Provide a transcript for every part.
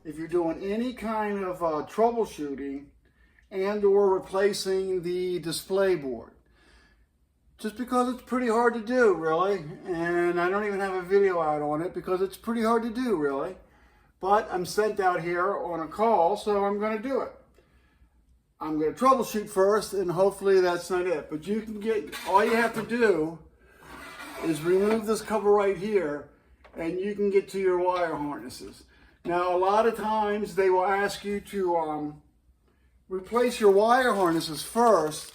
if you're doing any kind of troubleshooting and or replacing the display board. Just because it's pretty hard to do, really. And I don't even have a video out on it because it's pretty hard to do, really. But I'm sent out here on a call, so I'm going to do it. I'm going to troubleshoot first, and hopefully that's not it. But you can get, all you have to do is remove this cover right here, and you can get to your wire harnesses. Now, a lot of times they will ask you to replace your wire harnesses first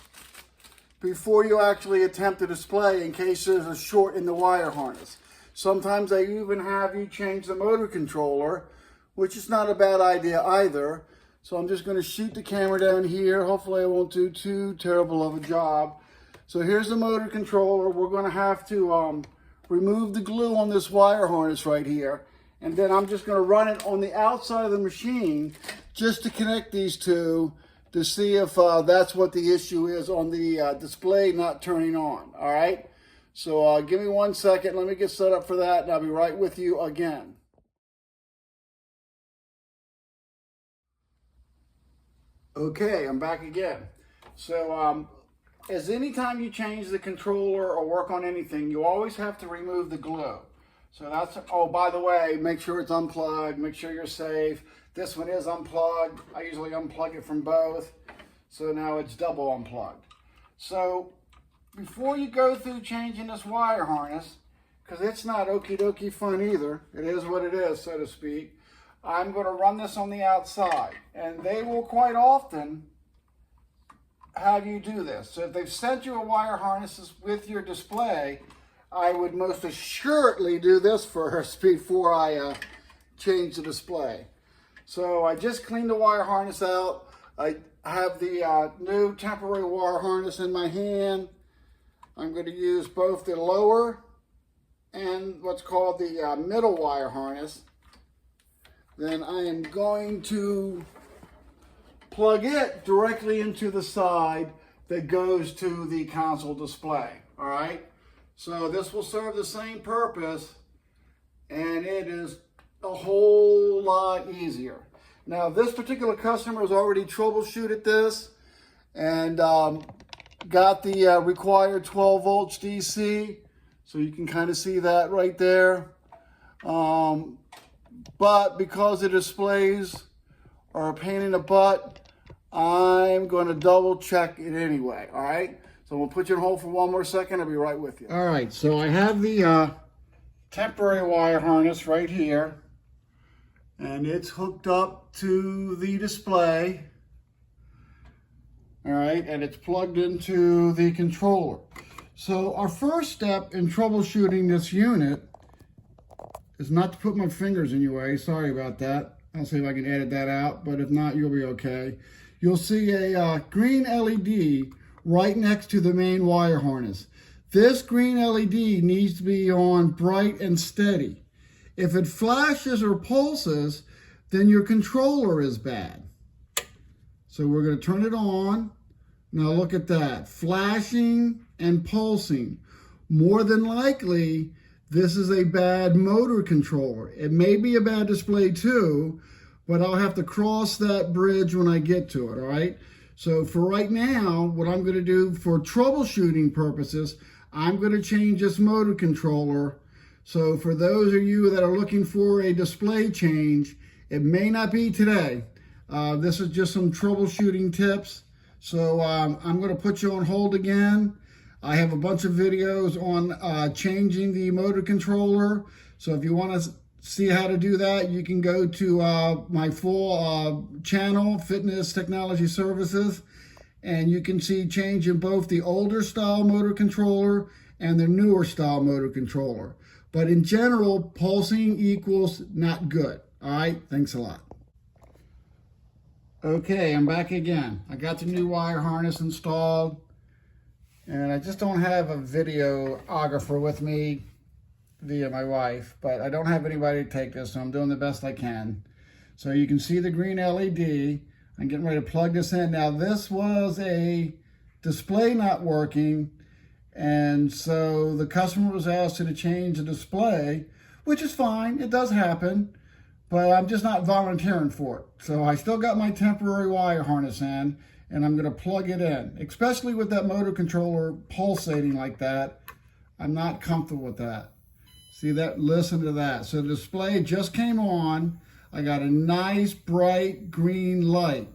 before you actually attempt to display in case there's a short in the wire harness. Sometimes they even have you change the motor controller, which is not a bad idea either. So I'm just going to shoot the camera down here. Hopefully I won't do too terrible of a job. So here's the motor controller. We're going to have to remove the glue on this wire harness right here. And then I'm just going to run it on the outside of the machine just to connect these two to see if that's what the issue is on the display not turning on. All right. So give me 1 second. Let me get set up for that, and I'll be right with you again. Okay, I'm back again. So as anytime you change the controller or work on anything, you always have to remove the glue. So that's, oh, by the way, make sure it's unplugged, make sure you're safe. This one is unplugged. I usually unplug it from both. So now it's double unplugged. So before you go through changing this wire harness, because it's not okie dokie fun either, it is what it is, so to speak, I'm going to run this on the outside. And they will quite often have you do this. So if they've sent you a wire harness with your display, I would most assuredly do this first before I change the display. So I just cleaned the wire harness out. I have the new temporary wire harness in my hand. I'm going to use both the lower and what's called the middle wire harness. Then I am going to plug it directly into the side that goes to the console display. All right. So this will serve the same purpose, and it is a whole lot easier. Now, this particular customer has already troubleshooted this and got the required 12 volts DC. So you can kind of see that right there. But because the displays are a pain in the butt, I'm going to double check it anyway. All right. So we'll put you on hold for 1 more second. I'll be right with you. All right. So I have the temporary wire harness right here. And it's hooked up to the display. All right, and it's plugged into the controller. So our first step in troubleshooting this unit is not to put my fingers in your way. Sorry about that. I'll see if I can edit that out, but if not, you'll be okay. You'll see a green LED right next to the main wire harness. This green LED needs to be on bright and steady. If it flashes or pulses, then your controller is bad. So we're going to turn it on. Now look at that, flashing and pulsing. More than likely, this is a bad motor controller. It may be a bad display too, but I'll have to cross that bridge when I get to it, all right? So for right now, what I'm going to do for troubleshooting purposes, I'm going to change this motor controller. So for those of you that are looking for a display change, it may not be today. This is just some troubleshooting tips. So I'm going to put you on hold again. I have a bunch of videos on changing the motor controller. So if you want to see how to do that, you can go to my full channel, Fitness Technology Services, and you can see change in both the older style motor controller and the newer style motor controller. But in general, pulsing equals not good. All right, thanks a lot. Okay, I'm back again. I got the new wire harness installed, and I just don't have a videographer with me via my wife, but I don't have anybody to take this, so I'm doing the best I can. So you can see the green LED. I'm getting ready to plug this in. Now, this was a display not working, and so the customer was asked to change the display, which is fine. It does happen. but I'm just not volunteering for it. So I still got my temporary wire harness in, and I'm going to plug it in. Especially with that motor controller pulsating like that, I'm not comfortable with that. See that? Listen to that. So the display just came on. I got a nice bright green light.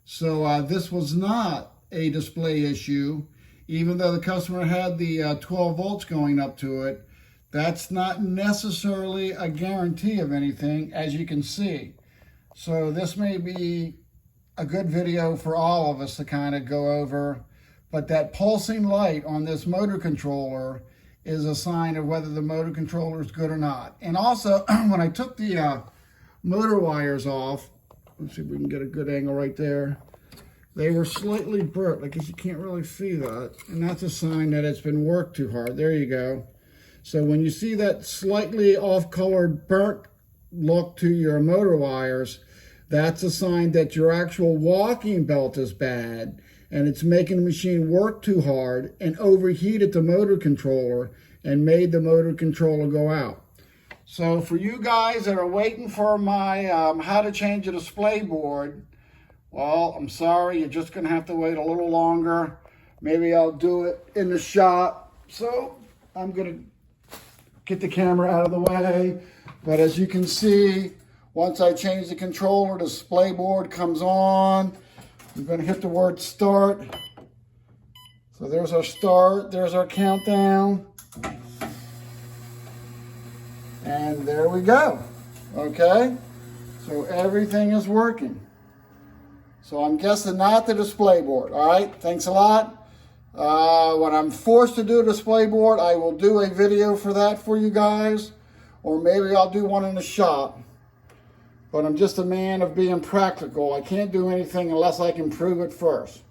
So this was not a display issue, even though the customer had the 12 volts going up to it. That's not necessarily a guarantee of anything, as you can see. So this may be a good video for all of us to kind of go over, but that pulsing light on this motor controller is a sign of whether the motor controller is good or not. And also, when I took the motor wires off, let's see if we can get a good angle right there. They were slightly burnt. I guess you can't really see that. And that's a sign that it's been worked too hard. There you go. So when you see that slightly off-colored burnt look to your motor wires, that's a sign that your actual walking belt is bad and it's making the machine work too hard and overheated the motor controller and made the motor controller go out. So for you guys that are waiting for my how to change a display board, well, I'm sorry, you're just going to have to wait a little longer. Maybe I'll do it in the shop. So I'm going to get the camera out of the way. But as you can see, once I change the controller, the display board comes on. I'm going to hit the word start. So there's our start. There's our countdown. And there we go. Okay? So everything is working. So I'm guessing not the display board. All right? Thanks a lot. When I'm forced to do a display board, I will do a video for that for you guys. Or maybe I'll do one in the shop. But I'm just a man of being practical. I can't do anything unless I can prove it first.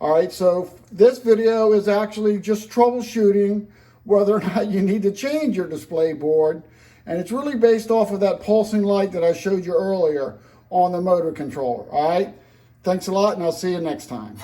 All right, so this video is actually just troubleshooting whether or not you need to change your display board. And it's really based off of that pulsing light that I showed you earlier on the motor controller. All right, thanks a lot, and I'll see you next time.